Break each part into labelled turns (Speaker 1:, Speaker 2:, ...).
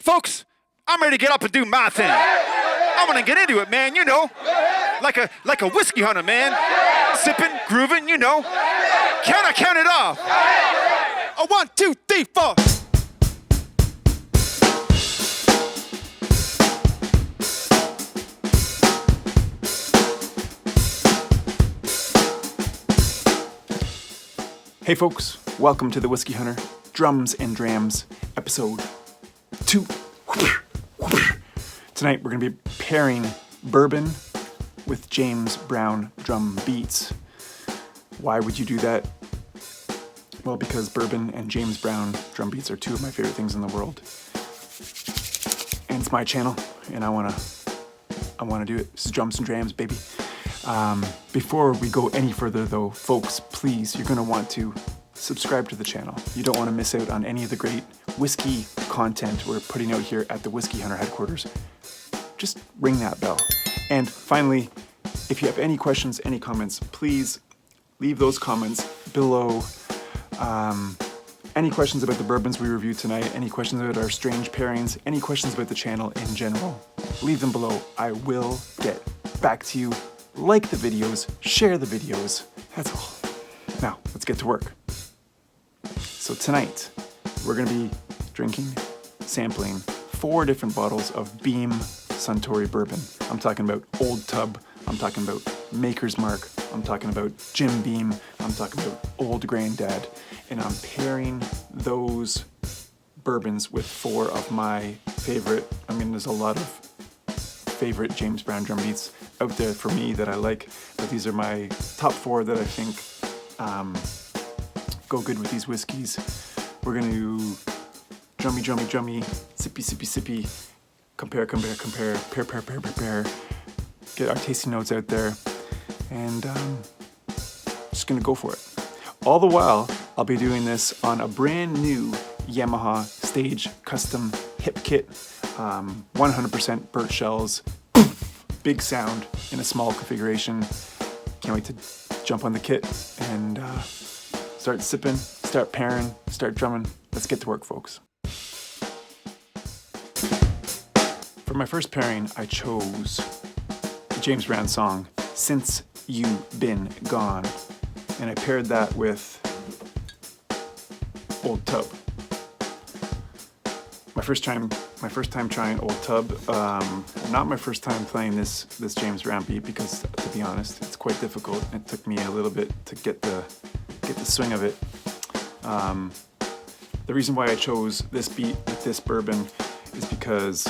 Speaker 1: folks, I'm ready to get up and do my thing. I want to get into it, man, you know. Like a whiskey hunter, man. Sipping, grooving, you know. Count it off. A 1, 2, 3, 4. Hey folks, welcome to the Whiskey Hunter, Drums and Drams, episode 2. Tonight we're going to be pairing bourbon with James Brown drum beats. Why would you do that? Well, because bourbon and James Brown drum beats are two of my favorite things in the world. And it's my channel, and I want to do it. This is Drums and Drams, baby. Before we go any further though, folks, please, you're going to want to subscribe to the channel. You don't want to miss out on any of the great whiskey content we're putting out here at the Whiskey Hunter headquarters. Just ring that bell. And finally, if you have any questions, any comments, please leave those comments below. Any questions about the bourbons we reviewed tonight, any questions about our strange pairings, any questions about the channel in general, leave them below. I will get back to you. Like the videos, share the videos, that's all. Now, let's get to work. So tonight, we're gonna be drinking, sampling 4 different bottles of Beam Suntory bourbon. I'm talking about Old Tub, I'm talking about Maker's Mark, I'm talking about Jim Beam, I'm talking about Old Granddad, and I'm pairing those bourbons with 4 of my favorite, there's a lot of favorite James Brown drum beats out there for me that I like, but these are my top 4 that I think go good with these whiskeys. We're gonna do drummy, sippy, compare, pair, get our tasting notes out there, and just gonna go for it. All the while, I'll be doing this on a brand new Yamaha Stage Custom Hip Kit, 100% birch shells, big sound in a small configuration. Can't wait to jump on the kit and start sipping, start pairing, start drumming. Let's get to work, folks. For my first pairing, I chose the James Brown song, Since You Been Gone, and I paired that with Old Tub. My first time trying Old Tub. Not my first time playing this James Brown beat, because to be honest, it's quite difficult. It took me a little bit to get the swing of it. The reason why I chose this beat with this bourbon is because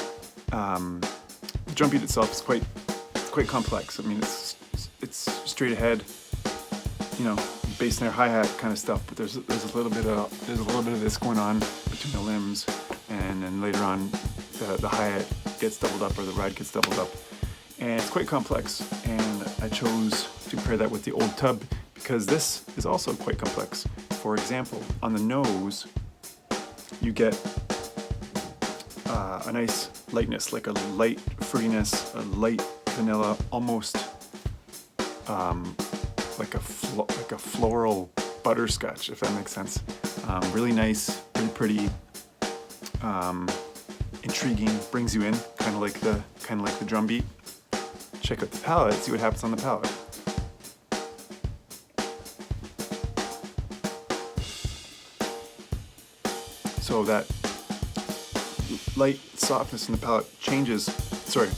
Speaker 1: the drum beat itself is quite complex. It's straight ahead, bass snare, hi-hat kind of stuff, but there's a little bit of this going on between the limbs. And then later on, the hi-hat gets doubled up, or the ride gets doubled up. And it's quite complex, and I chose to pair that with the Old Tub because this is also quite complex. For example, on the nose, you get a nice lightness, like a light fruitiness, a light vanilla, almost like a floral butterscotch, if that makes sense. Really nice, really pretty. Intriguing, brings you in, kind of like the drum beat. Check out the palate, see what happens on the palate. So that light softness in the palate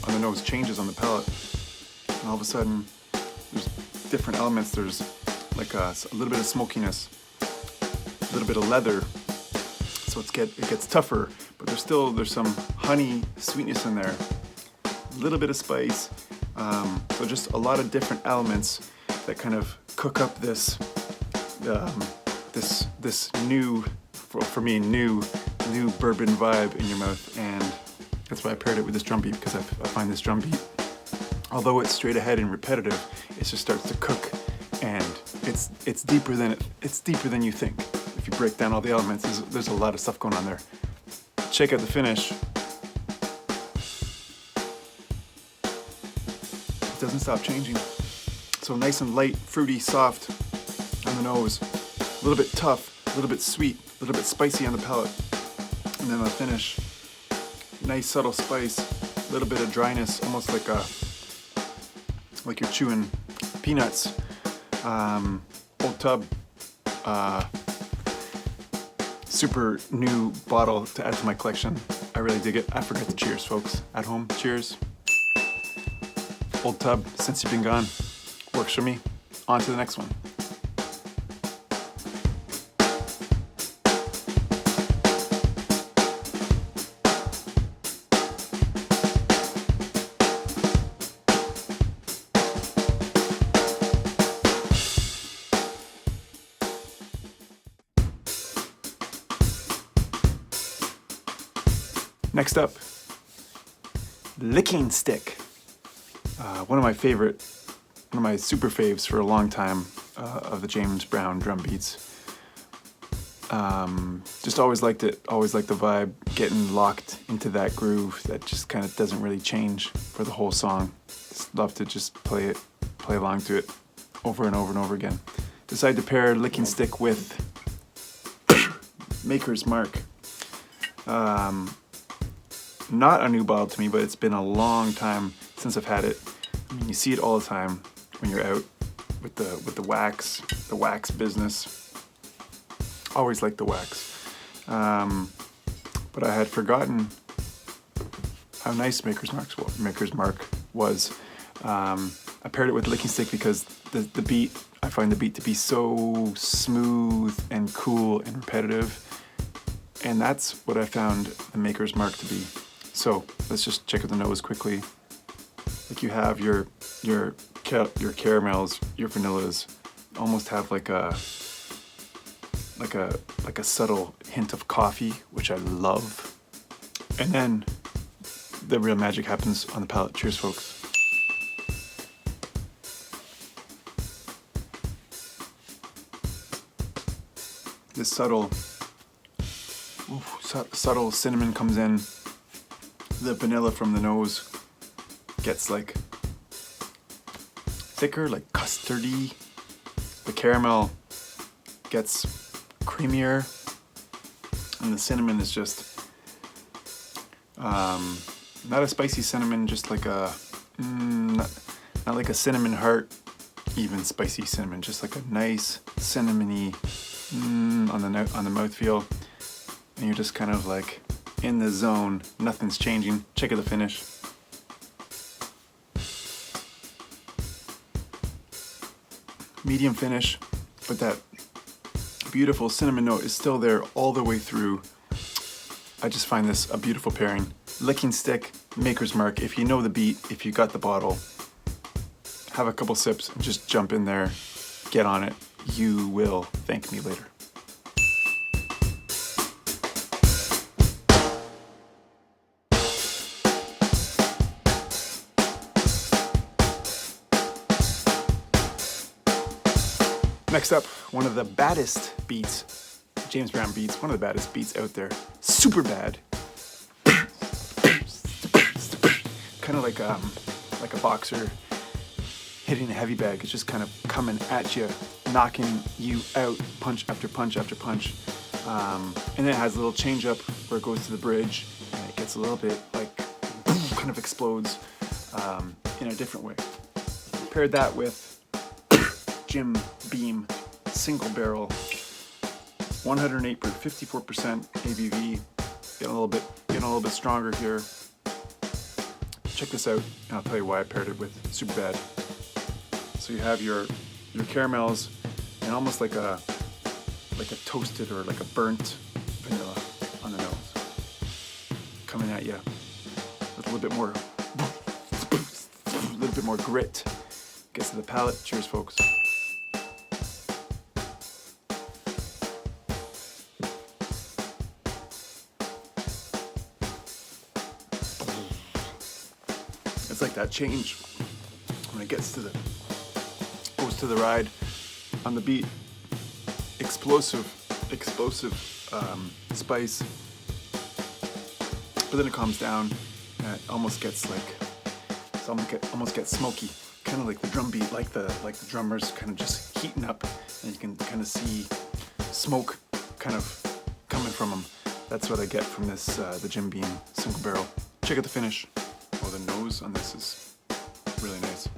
Speaker 1: on the nose changes on the palate, and all of a sudden there's different elements. There's like a little bit of smokiness, a little bit of leather. So it gets tougher, but there's some honey sweetness in there, a little bit of spice. So just a lot of different elements that kind of cook up this new, for me, new bourbon vibe in your mouth, and that's why I paired it with this drum beat, because I find this drum beat, although it's straight ahead and repetitive, it just starts to cook, and it's deeper than you think. If you break down all the elements, there's a lot of stuff going on there. Check out the finish. It doesn't stop changing. So nice and light, fruity, soft on the nose, a little bit tough, a little bit sweet, a little bit spicy on the palate, and then the finish, nice subtle spice, a little bit of dryness, almost like you're chewing peanuts. Old Tub, super new bottle to add to my collection. I really dig it. I forgot to cheers, folks. At home, cheers. Old Tub, since you've been gone, works for me. On to the next one. Next up, Licking Stick. One of my super faves for a long time of the James Brown drum beats. Just always liked it, always liked the vibe, getting locked into that groove that just kind of doesn't really change for the whole song. Just love to just play along to it over and over and over again. Decided to pair Licking Stick with Maker's Mark. Not a new bottle to me, but it's been a long time since I've had it. I mean, you see it all the time when you're out with the wax business. Always like the wax. But I had forgotten how nice Maker's Mark was. I paired it with Licking Stick because the beat, I find the beat to be so smooth and cool and repetitive. And that's what I found the Maker's Mark to be. So let's just check out the nose quickly. Like you have your caramels, your vanillas, almost have like a subtle hint of coffee, which I love. And then the real magic happens on the palate. Cheers, folks. This subtle cinnamon comes in. The vanilla from the nose gets like thicker, like custardy. The caramel gets creamier, and the cinnamon is just not a spicy cinnamon, just like a not like a cinnamon heart, even spicy cinnamon, just like a nice cinnamony on the mouthfeel, and you're just kind of like in the zone. Nothing's changing. Check out the finish. Medium finish, but that beautiful cinnamon note is still there all the way through. I just find this a beautiful pairing. Licking Stick, Maker's Mark. If you know the beat, if you got the bottle, have a couple sips and just jump in there, get on it. You will thank me later. Next up, one of the baddest beats, James Brown beats, one of the baddest beats out there. Super bad. Kind of like a boxer hitting a heavy bag. It's just kind of coming at you, knocking you out, punch after punch after punch. And then it has a little change up where it goes to the bridge, and it gets a little bit like, kind of explodes in a different way. Paired that with Jim Beam single barrel, 108 proof, 54% ABV. Getting a little bit stronger here. Check this out, and I'll tell you why I paired it with Super Bad. So you have your caramels and almost like a toasted or like a burnt vanilla on the nose, coming at you with a little bit more grit. Gets to the palate. Cheers, folks. It's like that change when it goes to the ride on the beat. Explosive spice, but then it calms down and it almost gets smoky, kind of like the drum beat, like the drummers kind of just heating up, and you can kind of see smoke kind of coming from them. That's what I get from this, the Jim Beam single barrel. Check out the finish. Oh, the nose on this is really nice.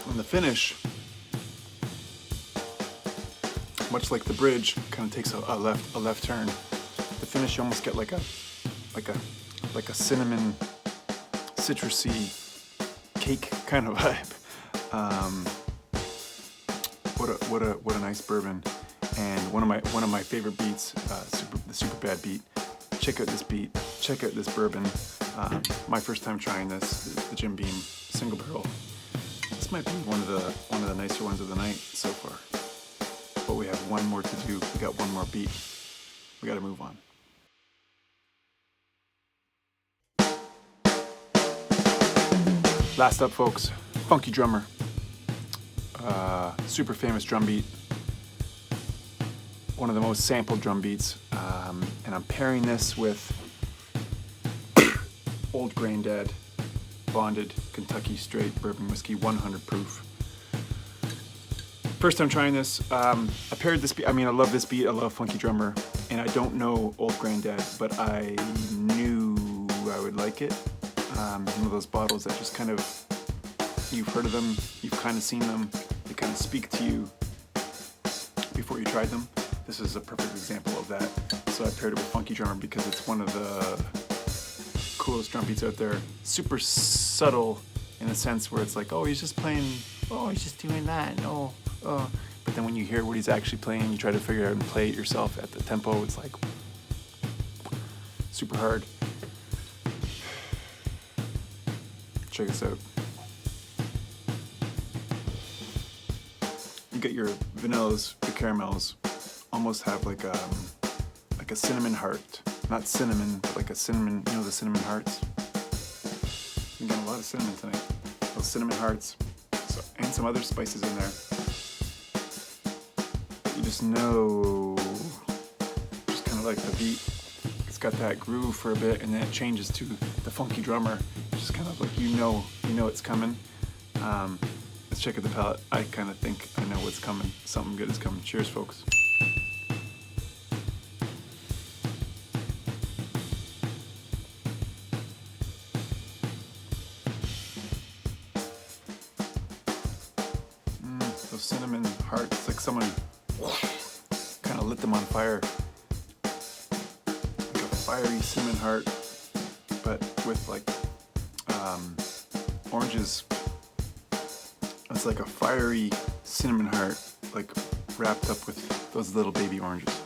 Speaker 1: And the finish, much like the bridge, kind of takes a left turn. The finish, you almost get like a cinnamon, citrusy cake kind of vibe. What a nice bourbon, and one of my favorite beats, the super bad beat. Check out this beat. Check out this bourbon. My first time trying this, the Jim Beam single barrel. This might be one of the nicer ones of the night so far. But we have one more to do. We got one more beat. We got to move on. Last up, folks, Funky Drummer. Super famous drum beat. One of the most sampled drum beats. And I'm pairing this with Old Granddad Bonded Kentucky Straight Bourbon Whiskey 100 proof. First time trying this. I paired this beat. I mean, I love this beat. I love Funky Drummer. And I don't know Old Granddad, but I knew I would like it. One of those bottles that just kind of, you've heard of them, you've kind of seen them, they kind of speak to you before you tried them. This is a perfect example of that. So I paired it with Funky Drummer because it's one of the coolest drum beats out there. Super subtle in a sense where it's like, oh, he's just playing, oh, he's just doing that, no, oh. But then when you hear what he's actually playing, you try to figure out and play it yourself at the tempo, it's like super hard. Check this out. You get your vanillas, the caramels, almost have like a cinnamon heart. Not cinnamon, but like a cinnamon, you know, the cinnamon hearts. I'm getting a lot of cinnamon tonight. Those cinnamon hearts, and some other spices in there. But you just know, just kind of like the beat. It's got that groove for a bit, and then it changes to the Funky Drummer. Just kind of like you know it's coming. Let's check out the palate. I kind of think I know what's coming. Something good is coming. Cheers, folks. Those cinnamon hearts, like someone kind of lit them on fire. Like a fiery cinnamon heart, but with like oranges. It's like a fiery cinnamon heart, like wrapped up with those little baby oranges.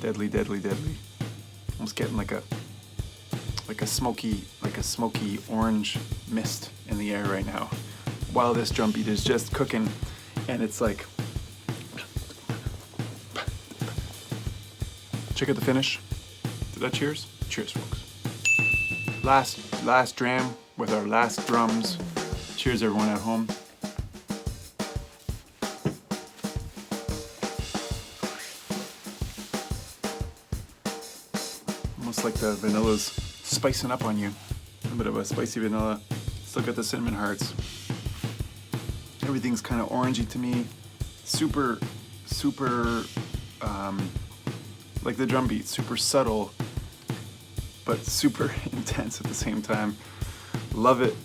Speaker 1: Deadly, deadly, deadly. Almost getting like a smoky orange mist in the air right now, while this drum beat is just cooking, and it's like. Check out the finish. Did that cheers? Cheers, folks. Last dram with our last drums. Cheers, everyone at home. Almost like the vanilla's spicing up on you. A bit of a spicy vanilla. Still got the cinnamon hearts. Everything's kind of orangey to me. Super, like the drum beat, super subtle, but super intense at the same time. Love it.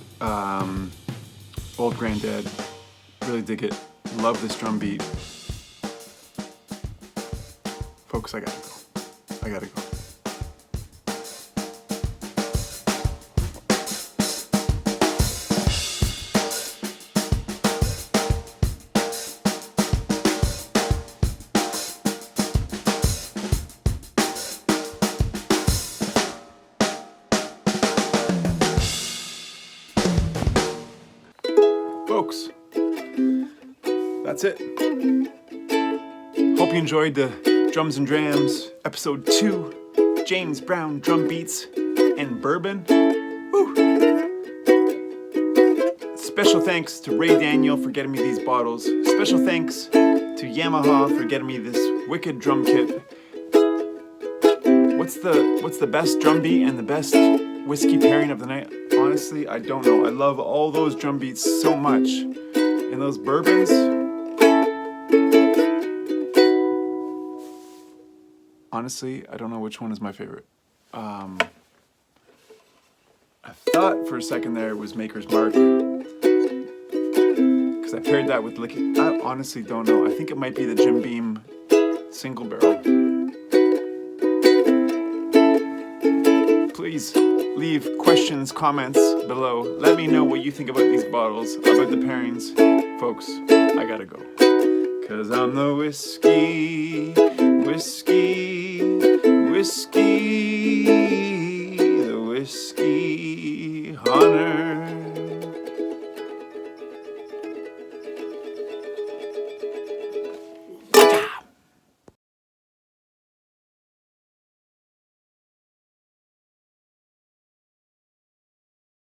Speaker 1: Old Granddad, really dig it. Love this drum beat. Folks, I gotta go. Folks, that's it. Hope you enjoyed the Drums and Drams, episode 2, James Brown drum beats and bourbon. Woo. Special thanks to Ray Daniel for getting me these bottles. Special thanks to Yamaha for getting me this wicked drum kit. What's the best drum beat and the best whiskey pairing of the night? Honestly, I don't know. I love all those drum beats so much. And those bourbons, Honestly, I don't know which one is my favorite. I thought for a second there it was Maker's Mark, because I paired that with Liquid. I honestly don't know. I think it might be the Jim Beam single barrel. Please leave questions, comments below. Let me know what you think about these bottles, about the pairings. Folks, I gotta go. 'Cause I'm the whiskey, whiskey, whiskey, the whiskey hunter.